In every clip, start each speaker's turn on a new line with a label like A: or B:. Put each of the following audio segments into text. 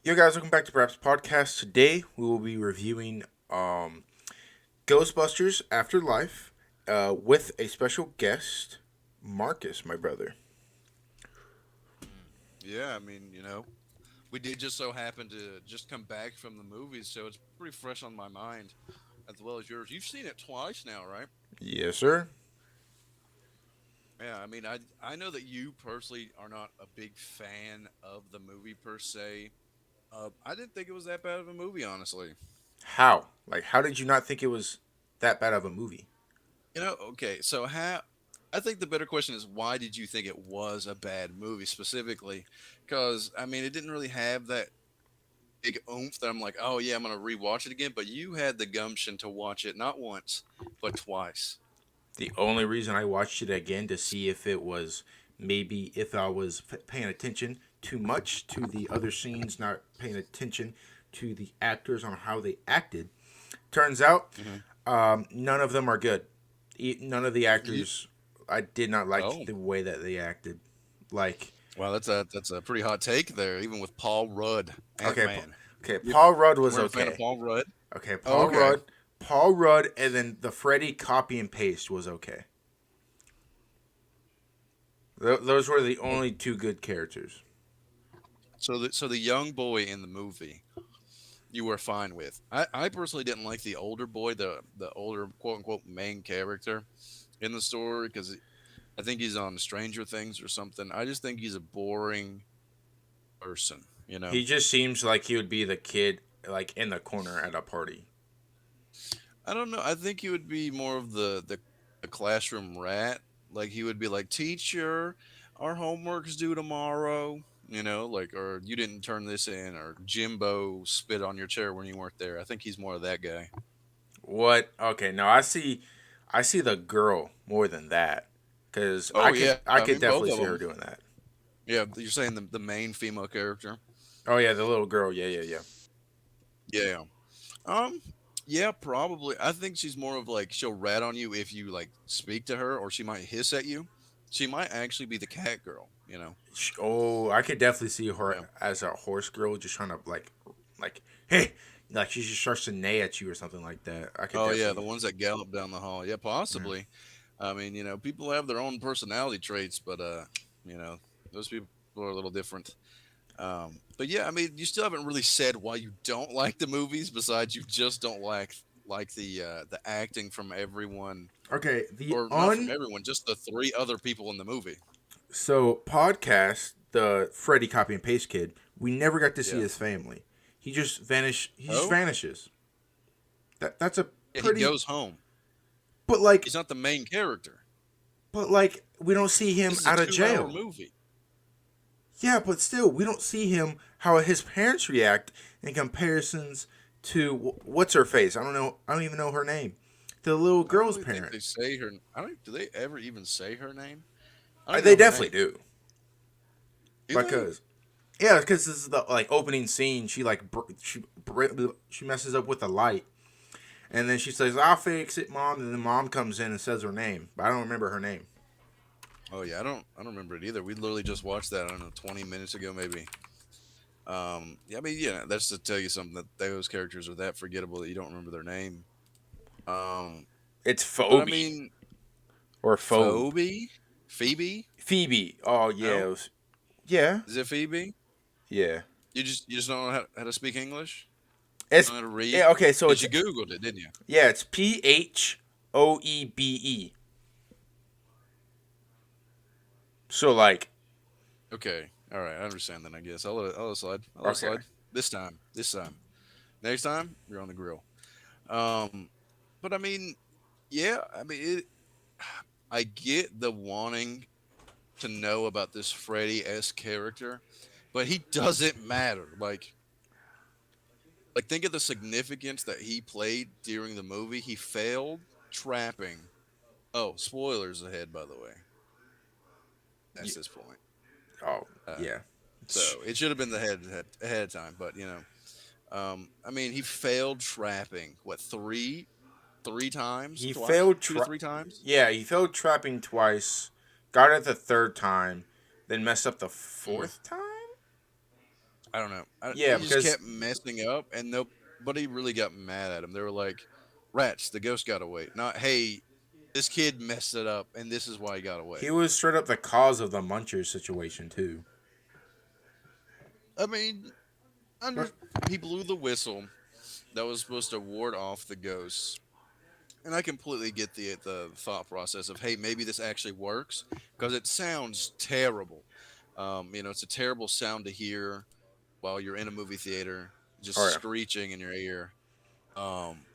A: Yo guys, welcome back to Perhaps Podcast. Today we will be reviewing Ghostbusters Afterlife with a special guest, Marcus, my brother.
B: Yeah, we did just so happen to just come back from the movies, so it's pretty fresh on my mind as well as yours. You've seen it twice now, right?
A: Yes, sir.
B: Yeah, I know that you personally are not a big fan of the movie per se. I didn't think it was that bad of a movie, honestly.
A: How? How did you not think it was that bad of a movie?
B: Okay, so how? I think the better question is why did you think it was a bad movie specifically? Because it didn't really have that big oomph that I'm like, oh yeah, I'm gonna rewatch it again. But you had the gumption to watch it not once, but twice.
A: The only reason I watched it again to see if it was maybe if I was paying attention too much to the other scenes, not paying attention to the actors on how they acted. Turns out,
B: Hmm.
A: none of them are good. None of the
B: You,
A: actors, I did not like
B: oh,
A: the way that they acted. Like,
B: wow, that's a pretty hot take there. Even with Paul Rudd, Ant
A: okay,
B: Man.
A: okay,
B: You
A: Paul Rudd was
B: weren't a fan of
A: okay.
B: Paul Rudd?
A: Okay,
B: Oh, okay.
A: Paul Rudd, and then the Freddy copy and paste was okay. Those were the only two good characters.
B: So the young boy in the movie you were fine with. I personally didn't like the older boy, the older quote unquote main character in the story because I think he's on Stranger Things or something. I just think he's a boring person.
A: He just seems like he would be the kid like in the corner at a party.
B: I don't know. I think he would be more of the classroom rat. Like he would be like, "Teacher, our homework's due tomorrow." Or you didn't turn this in, or Jimbo spit on your chair when you weren't there. I think he's more of that guy.
A: What? Okay, no, I see the girl more than that, because
B: Oh yeah,
A: I could
B: both
A: definitely
B: of
A: see her
B: them.
A: doing that.
B: Yeah, you're saying the main female character.
A: Oh yeah, the little girl. Yeah, yeah, yeah.
B: Yeah. Um. Yeah, probably. I think she's more of like she'll rat on you if you like speak to her, or she might hiss at you. She might actually be the cat girl.
A: Oh, I could definitely see her
B: Yeah.
A: as a horse girl, just trying to like, hey, like she just starts to neigh at you or something like that. I could
B: Oh yeah,
A: definitely.
B: the ones that gallop down the hall. Yeah,
A: Mm.
B: possibly. People have their own personality traits, but you know, those people are a little different. But yeah, you still haven't really said why you don't like the movies, besides you just don't like the acting from everyone,
A: Okay, the
B: or not from
A: un
B: everyone, just the three other people in the movie.
A: so podcast the Freddy copy and paste kid. We never got to see
B: Yeah.
A: his family. He just vanish. He just
B: Oh,
A: vanishes. That's a
B: yeah, he
A: pretty.
B: goes home.
A: But like,
B: He's not the main character.
A: we don't see him
B: This is a
A: out of
B: 2 hour
A: jail.
B: movie.
A: Yeah, but still, we don't see him how his parents react in comparisons to what's her face. I don't know. I don't even know her name. The little
B: I don't
A: girl's
B: really think
A: parent.
B: they say her. I don't. Do they ever even say her name? I don't even
A: They
B: know her
A: definitely
B: name.
A: do
B: Do they?
A: because yeah, because this is the opening scene. She messes up with the light, and then she says, "I'll fix it, mom." And then mom comes in and says her name, but I don't remember her name.
B: Oh yeah, I don't remember it either. We literally just watched that. I don't know, 20 minutes ago maybe. Yeah, that's to tell you something that those characters are that forgettable that you don't remember their name. Um,
A: It's
B: but
A: Phoebe or Phobe.
B: Phoebe, Phoebe.
A: Phoebe. Oh yeah,
B: No,
A: yeah,
B: is it Phoebe?
A: yeah.
B: You just don't know how to speak English. You don't
A: It's
B: know how to read
A: yeah. Okay, so
B: because
A: it's
B: you googled it, didn't you?
A: yeah, it's Phoebe. So like,
B: Okay, all right, I understand then. I guess I'll let it slide. I'll let it
A: okay,
B: slide this time. This time. Next time you're on the grill. Um, but yeah, I get the wanting to know about this Freddy S character, but he doesn't matter. Like think of the significance that he played during the movie. He failed trapping. Oh, spoilers ahead, by the way.
A: Y-
B: That's this point.
A: oh
B: Uh,
A: yeah.
B: so it should have been the ahead of time, but he failed trapping what three times,
A: He
B: twice,
A: failed.
B: 2 or 3 times.
A: Yeah, he failed trapping twice. Got it the third time, then messed up the
B: Mm.
A: fourth time.
B: I don't know.
A: Yeah,
B: He just
A: because
B: kept messing up, and nobody really got mad at him. They were like, "Rats, the ghost got away." Not, "Hey, this kid messed it up, and this is why he got
A: he
B: away."
A: was straight up the cause of the Munchers situation too.
B: I mean, under
A: But
B: he blew the whistle that was supposed to ward off the ghosts. And I completely get the thought process of, hey, maybe this actually works because it sounds terrible. It's a terrible sound to hear while you're in a movie theater,
A: oh
B: just
A: yeah,
B: screeching in your ear. Um,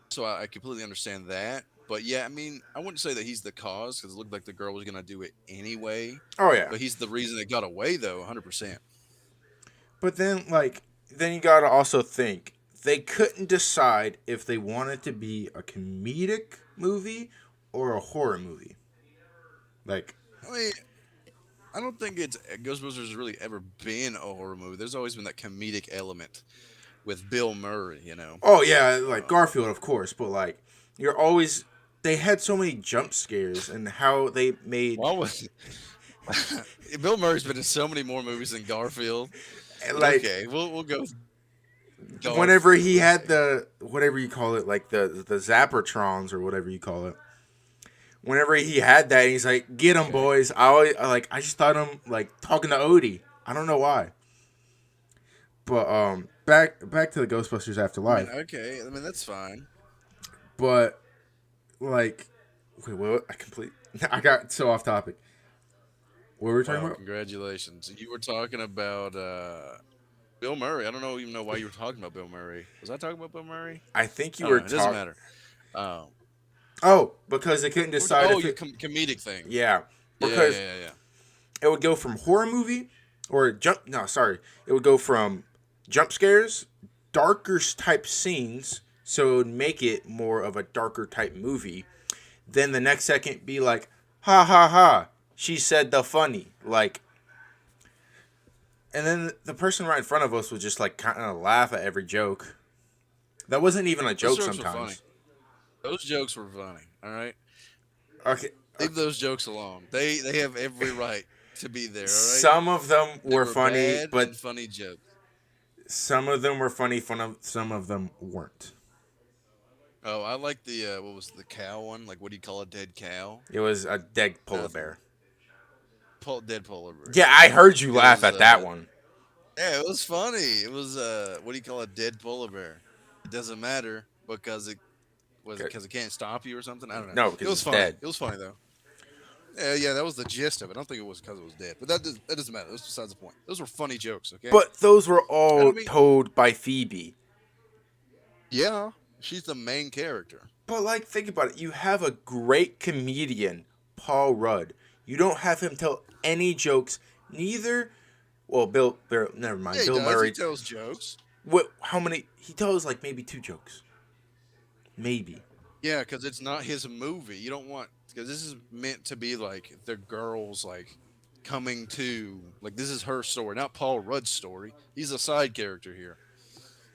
B: so I completely understand that. But yeah, I mean, I wouldn't say that he's the cause because it looked like the girl was gonna do it anyway.
A: oh yeah.
B: But he's the reason it got away, though, 100%.
A: But then then you gotta also think they couldn't decide if they wanted to be a comedic movie or a horror movie. Like,
B: I mean, I don't think it's Ghostbusters has really ever been a horror movie. There's always been that comedic element with Bill Murray, you know.
A: oh yeah, like
B: Um,
A: Garfield, of course, but like you're always they had so many jump scares and how they made
B: why was Bill Murray's been in so many more movies than Garfield? But
A: like
B: okay, we'll go with
A: whenever he
B: Garfield.
A: had
B: Okay.
A: the whatever you call it, like the Zappertrons or whatever you call it. Whenever he had that, he's like, "Get him,
B: Okay.
A: boys!" I just thought him like talking to Odie. I don't know why, but back to the Ghostbusters
B: I mean,
A: Afterlife.
B: okay. I mean, that's fine.
A: But like, wait, what? I got so off topic. What were we talking
B: Wow,
A: about?
B: congratulations. You were talking about Bill Murray. I don't know even know why you were talking about Bill Murray. Was I talking about Bill Murray?
A: I think
B: I
A: you
B: don't
A: were
B: know. It doesn't
A: talking.
B: matter. Um,
A: Oh, because they couldn't decide
B: oh,
A: if
B: your
A: it.
B: comedic thing.
A: Yeah,
B: Yeah,
A: because
B: yeah, yeah,
A: it would go from horror movie or jump. No, sorry, it would go from jump scares, darker type scenes, so it would make it more of a darker type movie. Then the next second be like, ha ha ha, she said the funny like, and then the person right in front of us would just like kind of laugh at every joke. That wasn't even a
B: those
A: joke
B: jokes were funny.
A: sometimes.
B: Those jokes were funny. All right.
A: Okay,
B: Leave
A: okay.
B: those jokes alone. They have every right to be there. All right.
A: Some of them
B: They
A: were
B: were
A: funny,
B: bad and
A: but
B: funny jokes.
A: some of them were funny. Some of them weren't.
B: Oh, I like the what was the cow one? Like, what do you call a dead cow?
A: It was a dead polar
B: Nothing.
A: bear.
B: Dead polar bear.
A: Yeah, I heard you laugh
B: Because
A: at that one.
B: yeah, it was funny. It was what do you call a dead polar bear? It doesn't matter because it was it
A: Okay.
B: because it can't stop you or something. I don't know.
A: No,
B: It
A: because
B: was
A: it's
B: funny.
A: dead.
B: It was funny though. Yeah, yeah, that was the gist of it. I don't think it was because it was dead, but that doesn't matter. That's besides the point. Those were funny jokes. Okay.
A: But those were
B: And I
A: all
B: mean,
A: told by Phoebe.
B: yeah, she's the main character.
A: But like, think about it. You have a great comedian, Paul Rudd. You don't have him tell any jokes. Neither. Well, never mind.
B: Yeah, he
A: Bill
B: does. He
A: Murray.
B: tells jokes.
A: What? How many? He tells like maybe two jokes. Maybe.
B: Yeah, because it's not his movie. You don't want because this is meant to be like the girls like coming to like this is her story, not Paul Rudd's story. He's a side character here.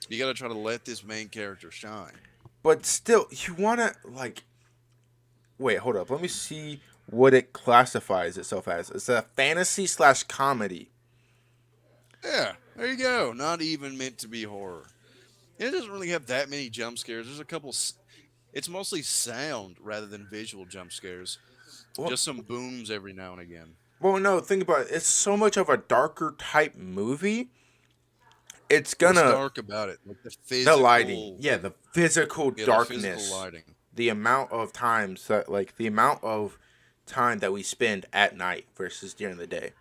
B: You got to try to let this main character shine.
A: But still, you wanna like. Wait, hold up. Let me see what it classifies itself as. It's a fantasy slash comedy.
B: Yeah, there you go. Not even meant to be horror. And it doesn't really have that many jump scares. There's a couple. It's mostly sound rather than visual jump scares.
A: Well,
B: Just some booms every now and again.
A: well, no. Think about it. It's so much of a darker type movie. It's
B: What's
A: gonna
B: dark about it? Like the
A: the lighting.
B: physical,
A: Yeah, the physical
B: yeah, the physical
A: darkness.
B: lighting.
A: The amount of times that like the amount of time that we spend at night versus during the day.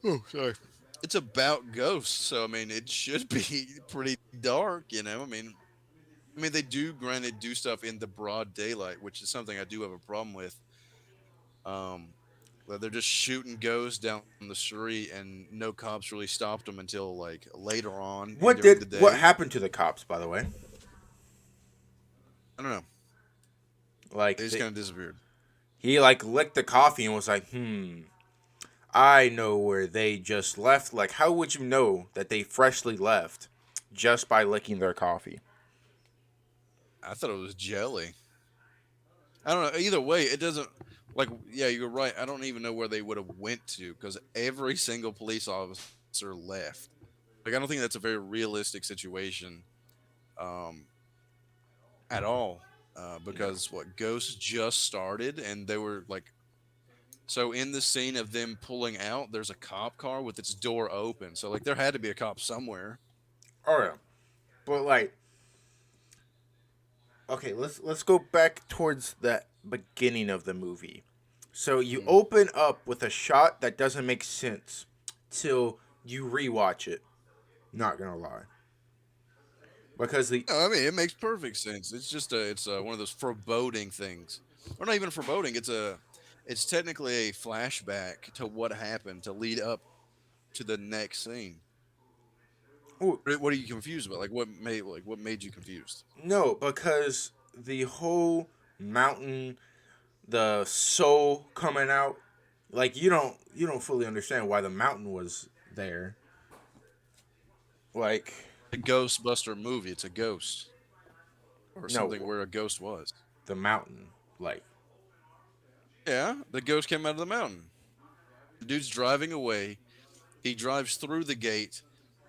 B: Oh, sorry. It's about ghosts, so I mean, it should be pretty dark, you know. I mean, they do, granted, do stuff in the broad daylight, which is something I do have a problem with. Um, where they're just shooting ghosts down the street, and no cops really stopped them until like later on during the
A: What
B: day.
A: happened to the cops, by the way?
B: I don't know. They
A: Like
B: just kind of disappeared.
A: he like licked the coffee and was like, I know where they just left. Like, how would you know that they freshly left just by licking their coffee?
B: I thought it was jelly. I don't know. Either way, it doesn't. like yeah, you're right. I don't even know where they would have went to because every single police officer left. Like I don't think that's a very realistic situation um, at all.
A: No.
B: Because what Ghost just started and they were like so in the scene of them pulling out, there's a cop car with its door open. So like there had to be a cop somewhere.
A: Oh yeah. But like, okay, let's go back towards the beginning of the movie. So you
B: Mm.
A: open up with a shot that doesn't make sense till you rewatch it. Not gonna lie, because the
B: No, I mean it makes perfect sense. It's just it's one of those foreboding things, or not even foreboding. It's technically a flashback to what happened to lead up to the next scene.
A: oh,
B: What are you confused about? What made you confused?
A: no, because the whole mountain, the soul coming out, like you don't fully understand why the mountain was there. Like
B: A Ghostbuster movie. It's a ghost or something
A: no,
B: where a ghost was.
A: the mountain, like
B: Yeah, the ghost came out of the mountain. The dude's driving away. He drives through the gate.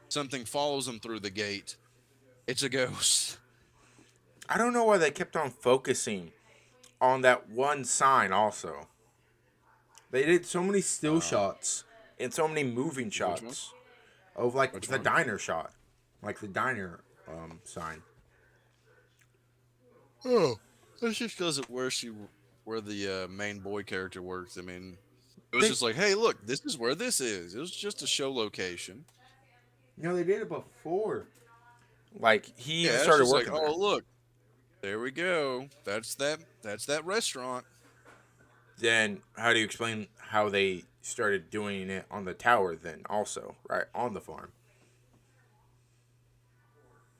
B: Something follows him through the gate. It's a ghost.
A: I don't know why they kept on focusing on that one sign. Also, they did so many still
B: Uh,
A: shots and so many moving
B: which one?
A: shots of like
B: Which
A: the
B: one?
A: diner shot, like the diner sign.
B: Oh, that's just because of where the main boy character works. I mean, it was
A: They
B: just like, hey, look, this is where this is. It was just a show location.
A: they did it before. Like he even
B: Yeah, it's
A: started
B: just like,
A: working
B: oh,
A: there.
B: look, there we go. That's that. That's that restaurant.
A: Then how do you explain how they started doing it on the tower? Then also right on the farm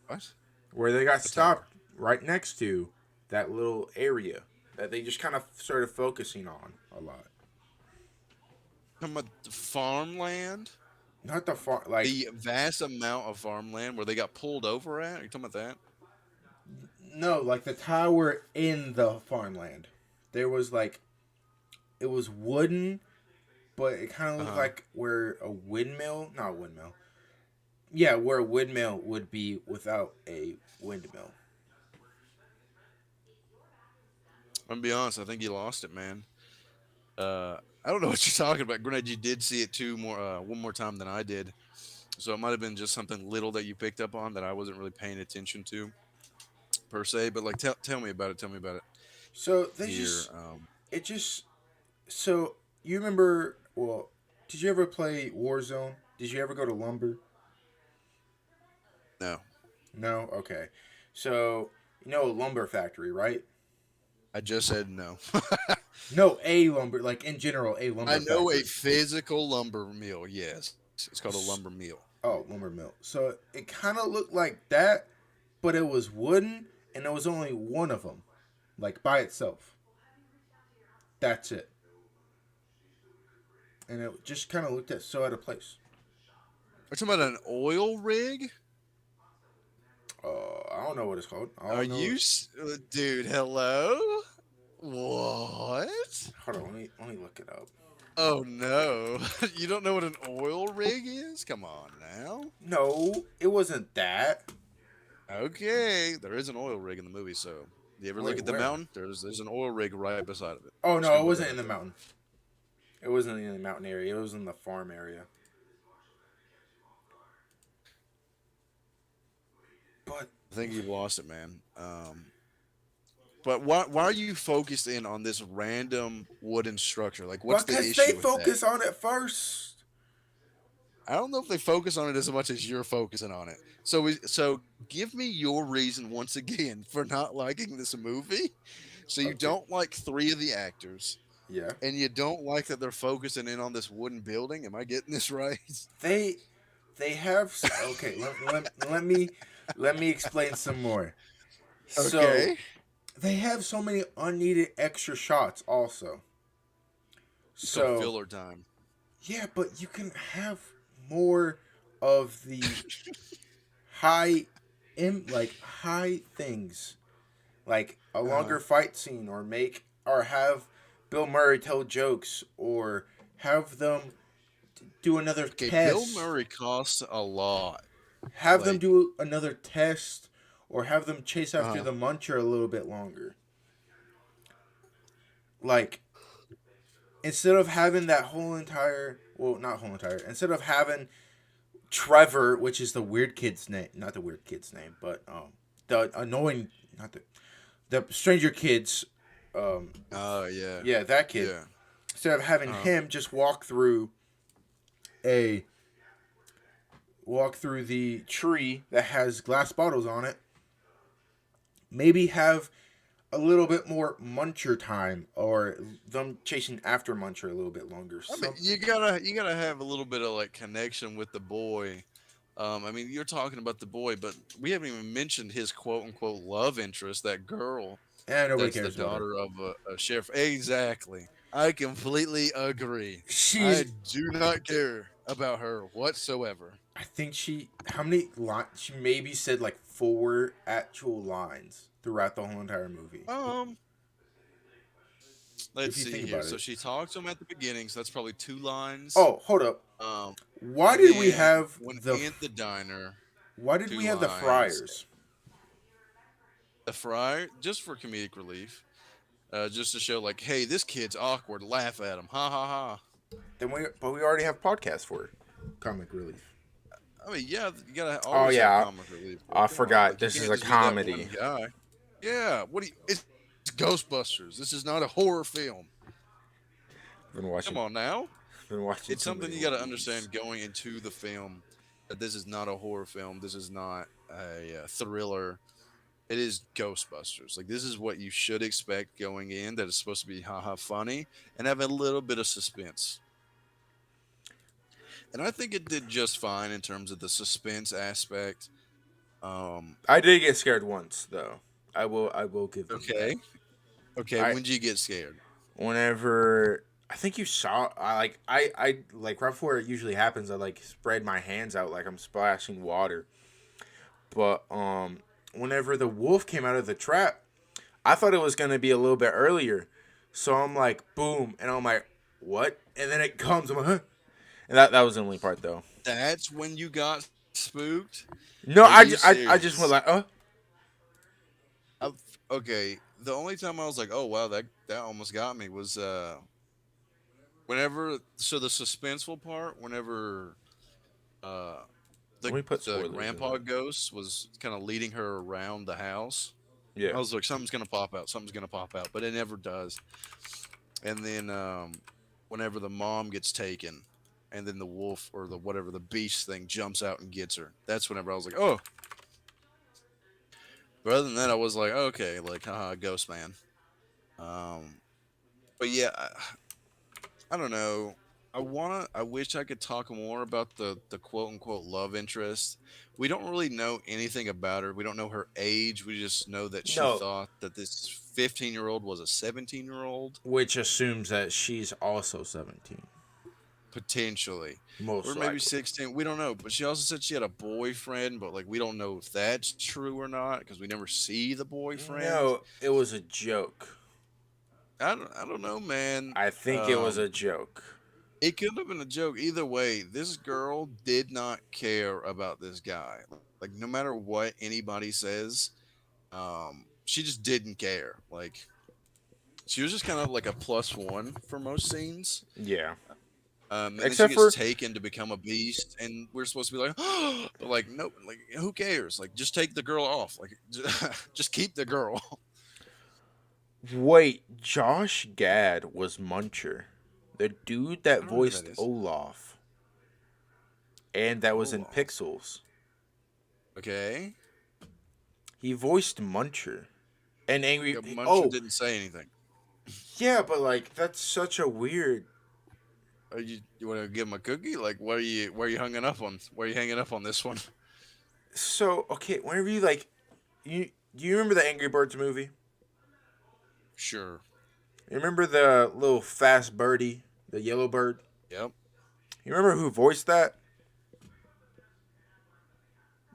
B: What?
A: where they got
B: The tower.
A: stopped right next to that little area that they just kind of started focusing on a lot.
B: Talking about the farmland.
A: Not the farm, like
B: The vast amount of farmland where they got pulled over at. Are you talking about that?
A: no, like the tower in the farmland. There was like it was wooden, but it kind of
B: Uh
A: looked
B: huh.
A: like where a windmill, not a windmill. Yeah, where a windmill would be without a windmill.
B: I'm gonna be honest. I think you lost it, man. I don't know what you're talking about. Granted, you did see it one more time than I did, so it might have been just something little that you picked up on that I wasn't really paying attention to per se. But like, tell me about it. Tell me about it
A: So they
B: here.
A: just it just so you remember? Well, did you ever play Warzone? Did you ever go to Lumber?
B: No,
A: No. Okay. So you know a lumber factory, right?
B: I just said no.
A: No, a lumber, like in general, a
B: I
A: lumber
B: know a
A: factory.
B: physical lumber mill. Yes, it's called a lumber mill.
A: Oh, lumber mill. So it kind of looked like that, but it was wooden, and there was only one of them, like by itself. That's it. And it just kind of looked at so out of place.
B: We're talking about an oil rig.
A: I don't know what it's called. I
B: Are
A: don't know.
B: dude? Hello. What?
A: Hold on, let me look it up.
B: Oh no. You don't know what an oil rig is? Come on now.
A: No, it wasn't that.
B: Okay, there is an oil rig in the movie, so you ever look
A: Wait,
B: at the
A: where?
B: mountain? There's an oil rig right beside of it.
A: Oh
B: Just
A: no,
B: gonna
A: it
B: put that
A: wasn't
B: out
A: in the
B: there.
A: mountain. It wasn't in the mountain area. It was in the farm area. But
B: I think you lost it, man. But why are you focused in on this random wooden structure? Like, what's the
A: because they
B: issue with that?
A: focus on it first.
B: I don't know if they focus on it as much as you're focusing on it. So give me your reason once again for not liking this movie. So you
A: Okay.
B: don't like three of the actors,
A: Yeah.
B: and you don't like that they're focusing in on this wooden building. Am I getting this right?
A: They they have okay. Let me explain some more. So
B: Okay.
A: they have so many unneeded extra shots also.
B: It's called
A: So
B: filler time.
A: yeah, but you can have more of the high like high things, like a
B: Uh huh.
A: longer fight scene, or make or have Bill Murray tell jokes or have them do another
B: Okay, Bill
A: test,
B: Murray costs a lot.
A: have them
B: Like,
A: do another test, or have them chase after
B: uh,
A: the muncher a little bit longer. Like, instead of having that whole entire, well, not whole entire, instead of having Trevor, which is the weird kid's name, not the weird kid's name, but the annoying, not the stranger kids, um,
B: oh yeah,
A: yeah, that kid.
B: yeah.
A: Instead of having
B: Uh,
A: him just a walk through the tree that has glass bottles on it, maybe have a little bit more muncher time or them chasing after muncher a little bit longer.
B: I mean,
A: Something.
B: you gotta have a little bit of like connection with the boy. I mean, you're talking about the boy, but we haven't even mentioned his quote unquote love interest, that girl
A: And nobody
B: that's the
A: cares about her.
B: daughter of a sheriff. Exactly. I completely agree. I
A: She's.
B: do not care about her whatsoever.
A: I think she. How many lines? She maybe said like 4 actual lines throughout the whole entire movie.
B: Um,
A: If
B: let's
A: you
B: see
A: think
B: here.
A: about
B: So
A: it.
B: she talks to him at the beginning, so that's probably 2 lines.
A: Oh, hold up.
B: Um,
A: Why
B: and
A: did we
B: then
A: have
B: when
A: the?
B: in the diner,
A: Why did
B: two
A: we have the
B: lines.
A: friars?
B: The friar, just for comedic relief, just to show like, hey, this kid's awkward. Laugh at him. Ha ha ha.
A: But we already have podcasts for it. Comic relief.
B: I mean, yeah, you gotta
A: Oh
B: always have
A: yeah,
B: comic relief. Bro.
A: I
B: Come on,
A: forgot.
B: like you
A: This is
B: can't
A: a
B: just be that one
A: comedy.
B: guy. Yeah, what do you? It's Ghostbusters. This is not a horror film.
A: Been
B: Come
A: watching.
B: on now.
A: Been watching
B: It's
A: too
B: something
A: many
B: you got to
A: movies.
B: understand going into the film that this is not a horror film. This is not a thriller. It is Ghostbusters. Like this is what you should expect going in. That it's supposed to be haha funny and have a little bit of suspense. And I think it did just fine in terms of the suspense aspect. Um,
A: I did get scared once though. I will give them that.
B: okay, okay.
A: I
B: When did you get scared?
A: whenever I think you saw I like right before it usually happens I like spread my hands out like I'm splashing water. But whenever the wolf came out of the trap, I thought it was gonna be a little bit earlier. So I'm like boom and I'm like what? And then it comes I'm like huh? And that was the only part though.
B: That's when you got spooked.
A: No,
B: Are you
A: I just went
B: serious?
A: like
B: I've, okay, the only time I was like, "Oh wow, that almost got me," was whenever. So the suspenseful part, whenever uh
A: let
B: the
A: me put
B: the
A: spoilers in
B: grandpa
A: there.
B: ghost was kind of leading her around the house.
A: Yeah.
B: I was like, something's gonna pop out, something's gonna pop out, but it never does. And then whenever the mom gets taken, and then the wolf or the whatever the beast thing jumps out and gets her, that's whenever I was like, oh. But other than that, I was like, okay, like, haha, ghost man. Um, but yeah, I don't know. I wish I could talk more about the quote unquote love interest. We don't really know anything about her. We don't know her age. We just know that she
A: No,
B: thought that this 15-year-old was a 17-year-old,
A: which assumes that she's also 17,
B: potentially, or
A: most
B: maybe
A: likely.
B: 16. We don't know. But she also said she had a boyfriend, but like we don't know if that's true or not because we never see the boyfriend.
A: No, it was a joke.
B: I don't know, man.
A: I think it was
B: Um,
A: a joke.
B: It could have been a joke. Either way, this girl did not care about this guy. Like no matter what anybody says, she just didn't care. Like she was just kind of like a plus one for most scenes.
A: Yeah.
B: And then she
A: Except
B: gets
A: for
B: taken to become a beast, and we're supposed to be like, but like no, like who cares? Like just take the girl off. Like just keep the girl.
A: wait, Josh Gad was Muncher, the dude that
B: I don't know who that
A: voiced
B: is.
A: Olaf, and that was in
B: Olaf.
A: Pixels.
B: Okay.
A: He voiced Muncher and
B: Yeah,
A: Angry.
B: Muncher
A: Oh,
B: didn't say anything.
A: yeah, but like that's such a weird.
B: Are you want to give him a cookie? Like, where are you hanging up on? Where are you hanging up on this one?
A: So okay, whenever you like, you do you remember the Angry Birds movie?
B: Sure.
A: You remember the little fast birdie, the yellow bird?
B: Yep.
A: You remember who voiced that?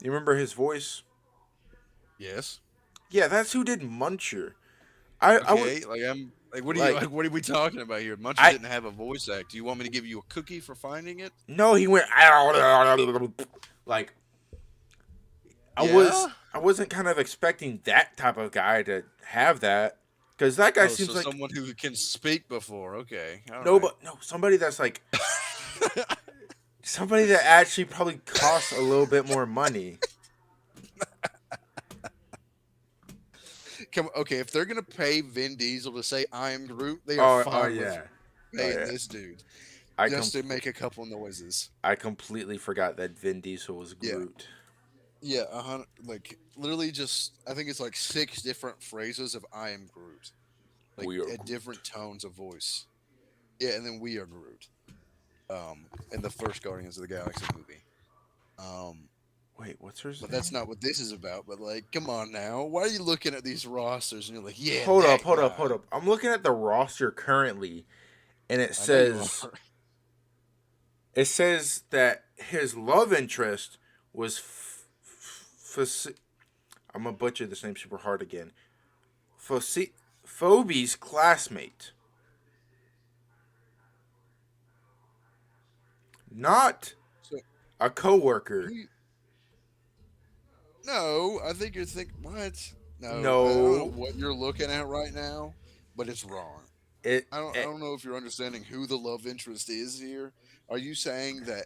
A: You remember his voice?
B: Yes.
A: Yeah, that's who did Muncher. I would.
B: Okay. Like Like, what are you
A: Like
B: like? What are we talking about here? Muncher
A: I
B: didn't have a voice act. Do you want me to give you a cookie for finding it?
A: no, he went like
B: Yeah.
A: I wasn't kind of expecting that type of guy to have that because that guy
B: Oh,
A: seems
B: so
A: like
B: someone who can speak before. Okay. All
A: no,
B: right.
A: but no somebody that's like somebody that actually probably costs a little bit more money.
B: Come. Okay. If they're gonna pay Vin Diesel to say "I am Groot," they are
A: Oh
B: fine with
A: yeah, oh
B: paying
A: yeah.
B: this dude
A: I com-
B: just to make a couple noises.
A: I completely forgot that Vin Diesel was
B: Yeah.
A: Groot.
B: Yeah. Like literally, just I think it's like 6 different phrases of "I am Groot," like
A: We are
B: at
A: Groot.
B: different tones of voice. Yeah, and then we are Groot. In the first Guardians of the Galaxy movie. Um,
A: Wait, what's his
B: but that's
A: name?
B: not what this is about. But like, come on now, why are you looking at these rosters and you're like, yeah,
A: Hold up,
B: that
A: hold up,
B: guy?
A: hold up. I'm looking at the roster currently, and
B: I know you
A: says
B: are.
A: it says that his love interest was I'm gonna butcher this name super hard again. Phoebe's classmate, not
B: So,
A: a coworker.
B: who? No, I think you're thinking what? No, I don't know
A: No,
B: what you're looking at right now, but it's wrong.
A: it,
B: I
A: it
B: don't know if you're understanding who the love interest is here. Are you saying that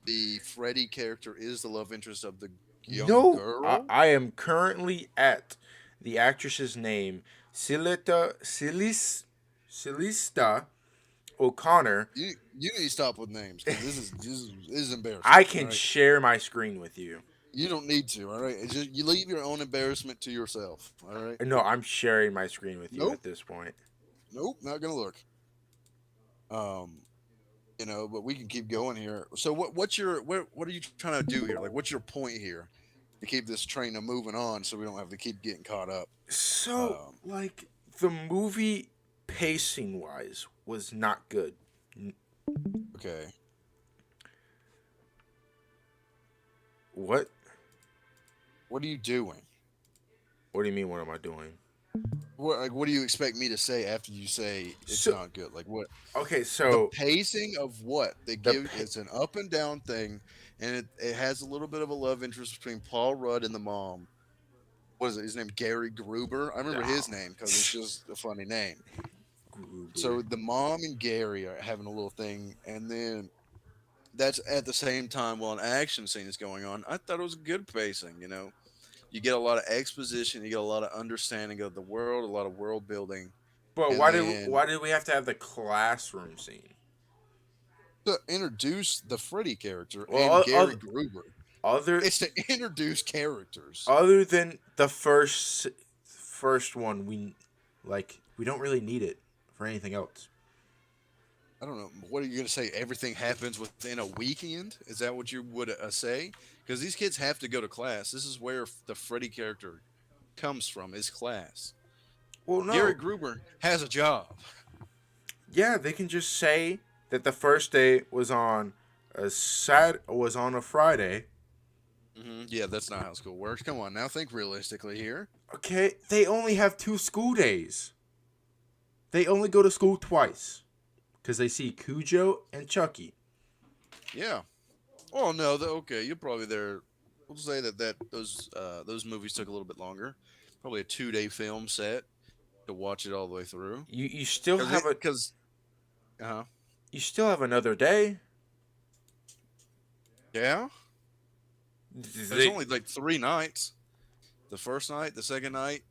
B: the Freddy character is the love interest of the young
A: no.
B: girl?
A: I am currently at the actress's name, Celista O'Connor.
B: You need to stop with names because this is embarrassing.
A: I
B: All
A: can
B: right,
A: share my screen with you.
B: you don't need to. All right, it's just you leave your own embarrassment to yourself. All right.
A: No, I'm sharing my screen with you
B: Nope,
A: at this point.
B: nope, not gonna look. Um, but we can keep going here. So what are you trying to do here? Like, what's your point here to keep this train moving on so we don't have to keep getting caught up?
A: So,
B: Um,
A: like, the movie pacing wise was not good.
B: okay.
A: What?
B: What are you doing?
A: What do you mean? What am I doing?
B: What do you expect me to say after you say it's
A: So,
B: not good? Like what?
A: okay,
B: The
A: so
B: pacing of what they
A: the
B: give it's an up and down thing, and it has a little bit of a love interest between Paul Rudd and the mom. What is it? His name Gary Gruber. I remember his name because it's just a funny name.
A: Gruber.
B: So the mom and Gary are having a little thing, and then that's at the same time while an action scene is going on. I thought it was good pacing. You get a lot of exposition, you get a lot of understanding of the world, a lot of world building,
A: But
B: and
A: why
B: then
A: did we have to have the classroom scene?
B: to introduce the Freddy character and
A: Well,
B: Gary Gruber.
A: other
B: It's to introduce characters.
A: other than the first one, we don't really need it for anything else.
B: I don't know. What are you going to say? Everything happens within a weekend? Is that what you would say? Because these kids have to go to class. This is where the Freddy character comes from, is class.
A: Well,
B: Gary
A: no.
B: Gruber has a job.
A: Yeah, they can just say that the first day was on a Friday.
B: Yeah, that's not how school works. Come on now, think realistically here.
A: Okay, they only have 2 school days. They only go to school twice because they see Cujo and Chucky.
B: Yeah. Oh no, okay, you're probably there. We'll say that those movies took a little bit longer. Probably a 2-day film set to watch it all the way through.
A: You still have a
B: Because uh
A: you still have another day.
B: yeah, there's
A: They,
B: only like 3 nights. The first night, the second night,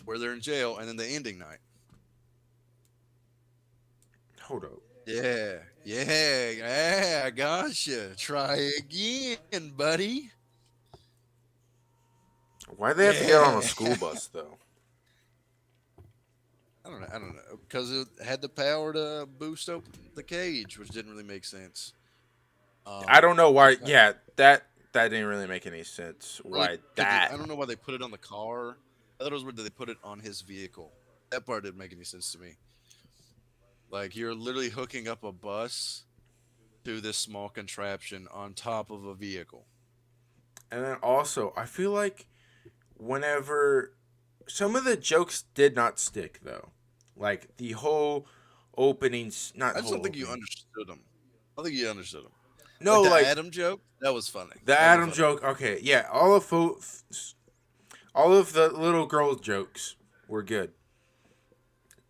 B: where they're in jail, and then the ending night.
A: hold up.
B: Yeah, I gotcha. Try again, buddy.
A: Why they have to get on a
B: Yeah.
A: school bus though?
B: I don't know, because it had the power to boost open the cage, which didn't really make sense.
A: I don't know why.
B: Uh,
A: Yeah, that didn't really make any sense.
B: Really,
A: Why
B: 'cause
A: that?
B: I don't know why they put it on the car. I thought it was weird that they put it on his vehicle. That part didn't make any sense to me. Like you're literally hooking up a bus to this small contraption on top of a vehicle.
A: And then also, I feel like whenever some of the jokes did not stick though. Like the whole openings, not
B: I just
A: whole
B: don't think you
A: opening.
B: understood them. I think you understood them. Like
A: No,
B: the
A: like
B: Adam joke, that was funny.
A: the
B: That was a
A: Adam
B: funny one.
A: joke. Okay, yeah, all of the little girl jokes were good,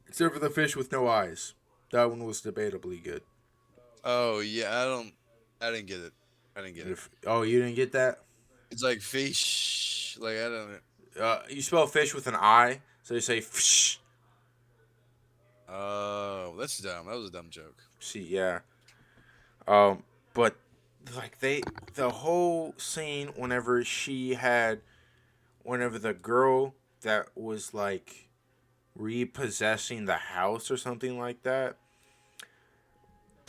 A: except for the fish with no eyes. That one was debatably good.
B: Oh yeah, I didn't get it. I didn't get it.
A: If oh, you didn't get that?
B: It's like fish. Like I don't.
A: You spell fish with an I, so you say fish.
B: Oh, that's dumb. That was a dumb joke.
A: See, yeah. But like the whole scene whenever the girl that was like repossessing the house or something like that.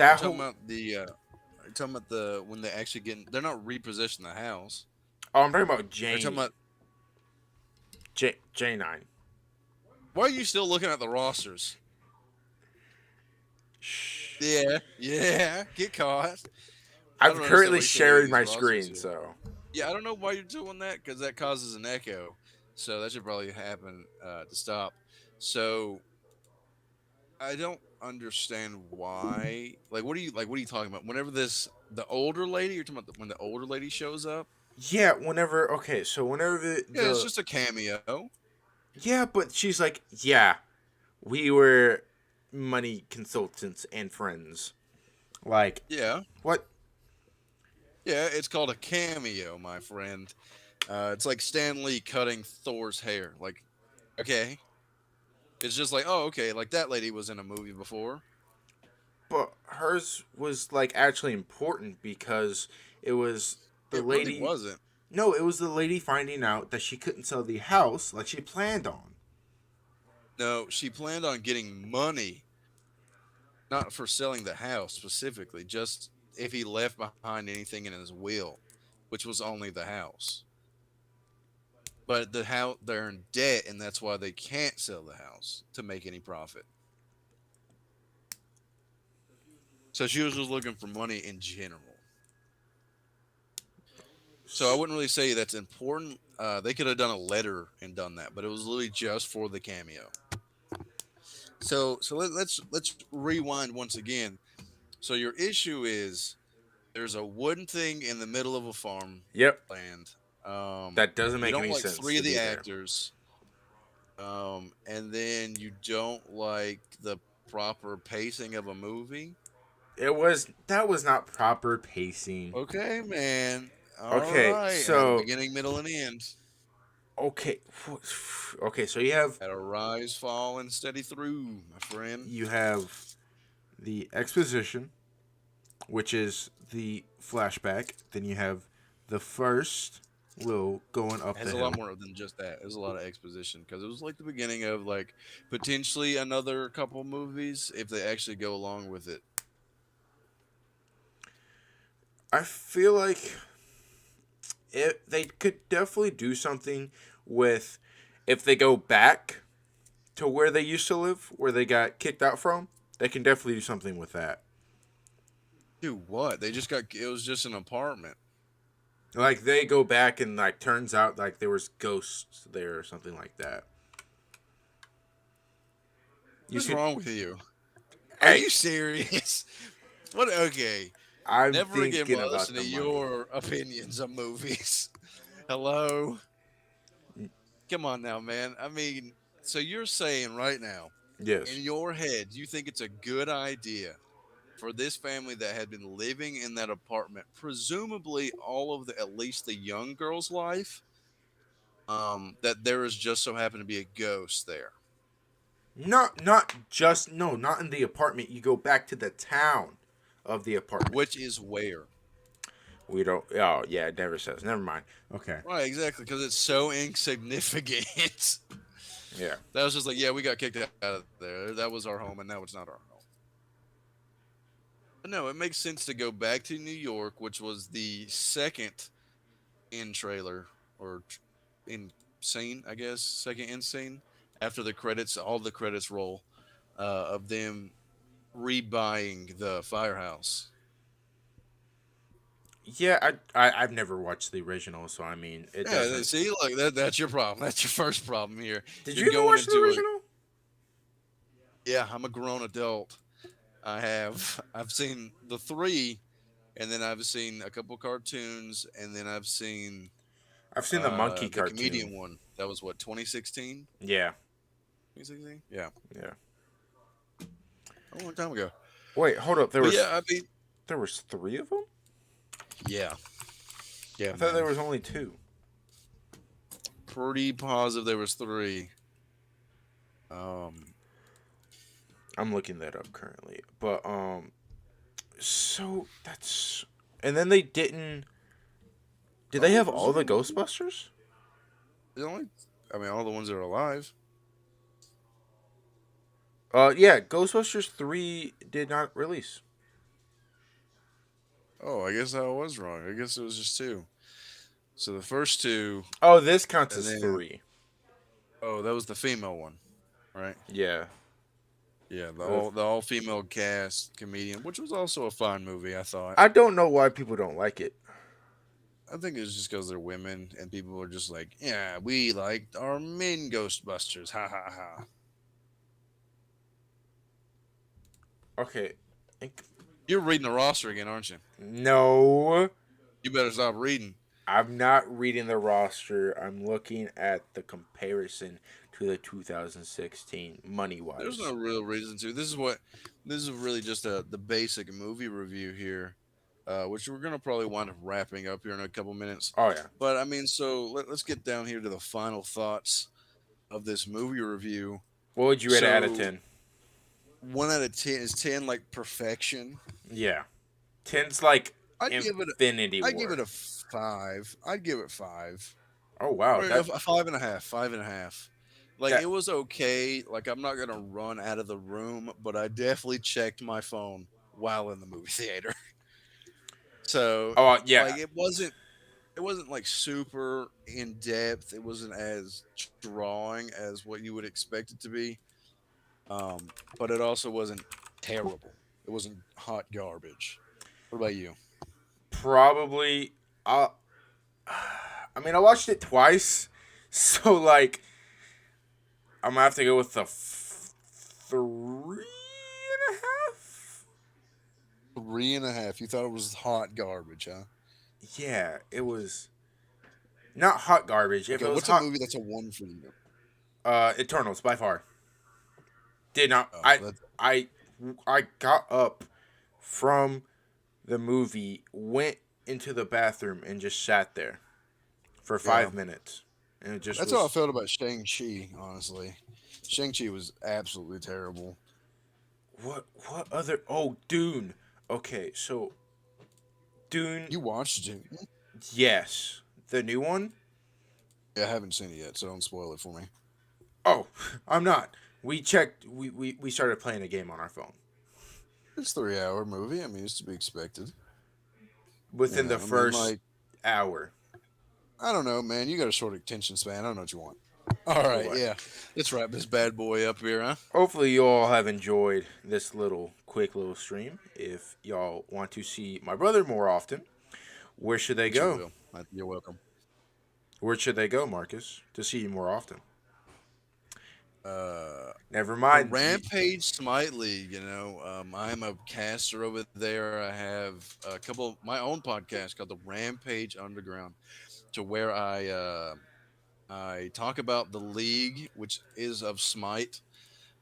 B: You're
A: That
B: talking
A: whole
B: about the. You're talking about the when they actually get. They're not repossessing the house.
A: oh, I'm talking about
B: They're talking about.
A: J9.
B: Why are you still looking at the rosters?
A: Shh.
B: Yeah, yeah. Get caught. I
A: I'm
B: don't understand
A: currently
B: why you're still looking at
A: sharing
B: these
A: my
B: rosters
A: screen,
B: here.
A: so
B: Yeah, I don't know why you're doing that because that causes an echo. So that should probably happen to stop. So I don't understand why. Like, what are you like? What are you talking about? Whenever the older lady, you're talking about when the older lady shows up.
A: yeah. Whenever
B: Yeah, it's
A: the
B: just a cameo.
A: yeah, but she's like, yeah, we were money consultants and friends. Like,
B: Yeah,
A: what?
B: yeah. It's called a cameo, my friend. It's like Stan Lee cutting Thor's hair. Like, okay, it's just like, oh, okay, like that lady was in a movie before.
A: But hers was like actually important because it was the
B: It really
A: lady.
B: wasn't.
A: No, it was the lady finding out that she couldn't sell the house like she planned on.
B: No, she planned on getting money, not for selling the house specifically, just if he left behind anything in his will, which was only the house. But the house they're in debt, and that's why they can't sell the house to make any profit. So she was just looking for money in general. So I wouldn't really say that's important. They could have done a letter and done that, but it was literally just for the cameo. So let's rewind once again. So your issue is there's a wooden thing in the middle of a farm
A: Yep,
B: land.
A: that doesn't
B: You
A: make
B: don't
A: any
B: like
A: sense
B: three
A: to
B: of the
A: be there.
B: actors, and then you don't like the proper pacing of a movie.
A: That was not proper pacing.
B: Okay, man. All
A: Okay,
B: right. It had a
A: so
B: beginning, middle, and end.
A: okay, okay, so you have
B: Had a rise, fall, and steady through, my friend.
A: you have the exposition, which is the flashback. Then you have the first Will going
B: It
A: up
B: has
A: the
B: a lot
A: hill.
B: more than just that. There's a lot of exposition because it was like the beginning of like potentially another couple movies if they actually go along with it.
A: I feel like they could definitely do something with if they go back to where they used to live, where they got kicked out from. They can definitely do something with that.
B: Dude, what? They just got it was just an apartment.
A: Like they go back and like turns out like there was ghosts there or something like that. You
B: What's
A: could.
B: wrong with you? Are
A: Hey,
B: you serious? What? Okay.
A: I'm
B: Never again
A: thinking
B: will I
A: about
B: listen
A: the
B: to
A: money.
B: your opinions of movies. Hello? Come on now, man. I mean, so you're saying right now, in
A: Yes.
B: your head, you think it's a good idea for this family that had been living in that apartment, presumably all of the at least the young girl's life, that there is just so happened to be a ghost there.
A: Not just no, not in the apartment. You go back to the town of the apartment.
B: Which is where?
A: We don't. Oh yeah, it never says. Never mind. Okay.
B: Right, exactly, because it's so insignificant.
A: Yeah.
B: That was just like, yeah, we got kicked out of there. That was our home, and now it's not our home. But no, it makes sense to go back to New York, which was the second in trailer or in scene, I guess, second in scene after the credits, all the credits roll of them rebuying the firehouse.
A: Yeah, I've never watched the original, so I mean it
B: Yeah,
A: doesn't.
B: see, like that's your problem. That's your first problem here.
A: Did
B: You're
A: you even
B: going
A: watch the
B: into a
A: original?
B: Yeah, I'm a grown adult. I've seen the three, and then I've seen a couple cartoons, and then I've seen
A: I've seen the monkey
B: the
A: cartoon.
B: comedian one. That was what, 2016?
A: Yeah,
B: 2016? Yeah,
A: yeah.
B: a long time ago.
A: Wait, hold up.
B: But yeah, I mean,
A: There was three of them.
B: yeah, yeah,
A: I thought
B: man.
A: there was only two.
B: Pretty positive there was three. Um,
A: I'm looking that up currently, but so that's and then they didn't. Did they
B: oh,
A: have
B: was
A: all
B: there
A: the
B: more?
A: Ghostbusters?
B: The only, I mean, all the ones that are alive.
A: Yeah, Ghostbusters 3 did not release.
B: Oh, I guess I was wrong. I guess it was just two. So the first two,
A: Oh, this counts
B: and
A: as
B: then
A: 3.
B: oh, that was the female one, right?
A: Yeah.
B: Yeah,
A: Uh,
B: the all female cast comedian, which was also a fine movie. I thought.
A: I don't know why people don't like it.
B: I think it's just because they're women and people are just like, yeah, we like our men Ghostbusters, ha ha ha.
A: Okay.
B: You're reading the roster again, aren't you?
A: No,
B: You better stop reading.
A: I'm not reading the roster. I'm looking at the comparison to the 2016 money
B: There's
A: wise.
B: no real reason to. This is really just the basic movie review here, which we're gonna probably wind up wrapping up here in a couple minutes.
A: Oh yeah.
B: But I mean, so let's get down here to the final thoughts of this movie review.
A: What would you rate it out of
B: So
A: 10?
B: 1 out of 10 is 10 like perfection.
A: Yeah. 10's like
B: I'd give it.
A: Infinity
B: I'd give it
A: War.
B: a 5. I'd give it 5.
A: Oh wow,
B: Or
A: that
B: a 5.5. 5.5. Like it
A: that
B: was okay. Like I'm not gonna run out of the room, but I definitely checked my phone while in the movie theater. So
A: Oh yeah.
B: like it wasn't like super in depth. It wasn't as drawing as what you would expect it to be. But it also wasn't terrible. It wasn't hot garbage. What about you?
A: Probably I I mean I watched it twice. So like I'm gonna have to go with the 3.5.
B: 3.5. You thought it was hot garbage, huh?
A: Yeah, it was not hot garbage. If
B: Okay,
A: it was
B: what's a
A: hot,
B: movie that's a one for you?
A: Eternals by far did not.
B: Oh,
A: I I got up from the movie, went into the bathroom, and just sat there for
B: yeah.
A: 5 minutes, and it just
B: That's how I
A: was.
B: felt about Shang-Chi, honestly. Shang-Chi was absolutely terrible.
A: What other? Oh, Dune. Okay, so Dune.
B: You watched it?
A: Yes, the new one.
B: Yeah, I haven't seen it yet, so don't spoil it for me.
A: Oh, I'm not. We checked. We started playing a game on our phone.
B: It's a 3-hour movie. I mean, it's to be expected. You
A: Within the
B: know, I mean,
A: first
B: like,
A: hour.
B: I don't know, man. You got a short attention span. I don't know what you want. All right,
A: What?
B: yeah. Let's wrap this bad boy up here, huh?
A: Hopefully, you all have enjoyed this quick little stream. If y'all want to see my brother more often, where should they
B: Which you
A: go?
B: will. You're welcome.
A: Where should they go, Marcus, to see you more often?
B: Uh,
A: Never
B: the
A: mind.
B: Rampage Smite League, I'm a caster over there. I have a couple of my own podcasts called the Rampage Underground, to where I talk about the league, which is of Smite.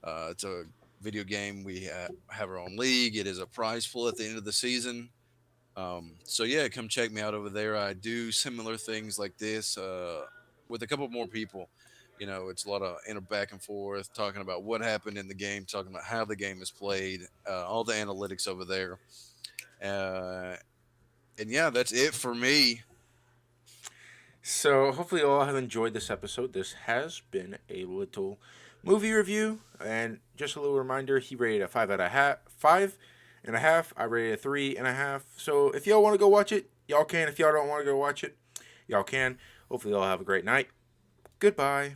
B: It's a video game. We have our own league. It is a prize pool at the end of the season. So yeah, come check me out over there. I do similar things like this with a couple more people. It's a lot of back and forth, talking about what happened in the game, talking about how the game is played, all the analytics over there. Uh, and yeah, that's it for me.
A: So, hopefully, you all have enjoyed this episode. This has been a little movie review, and just a little reminder: he rated a 5.5. I rated a 3.5. So, if y'all want to go watch it, y'all can. If y'all don't want to go watch it, y'all can. Hopefully, y'all have a great night. Goodbye.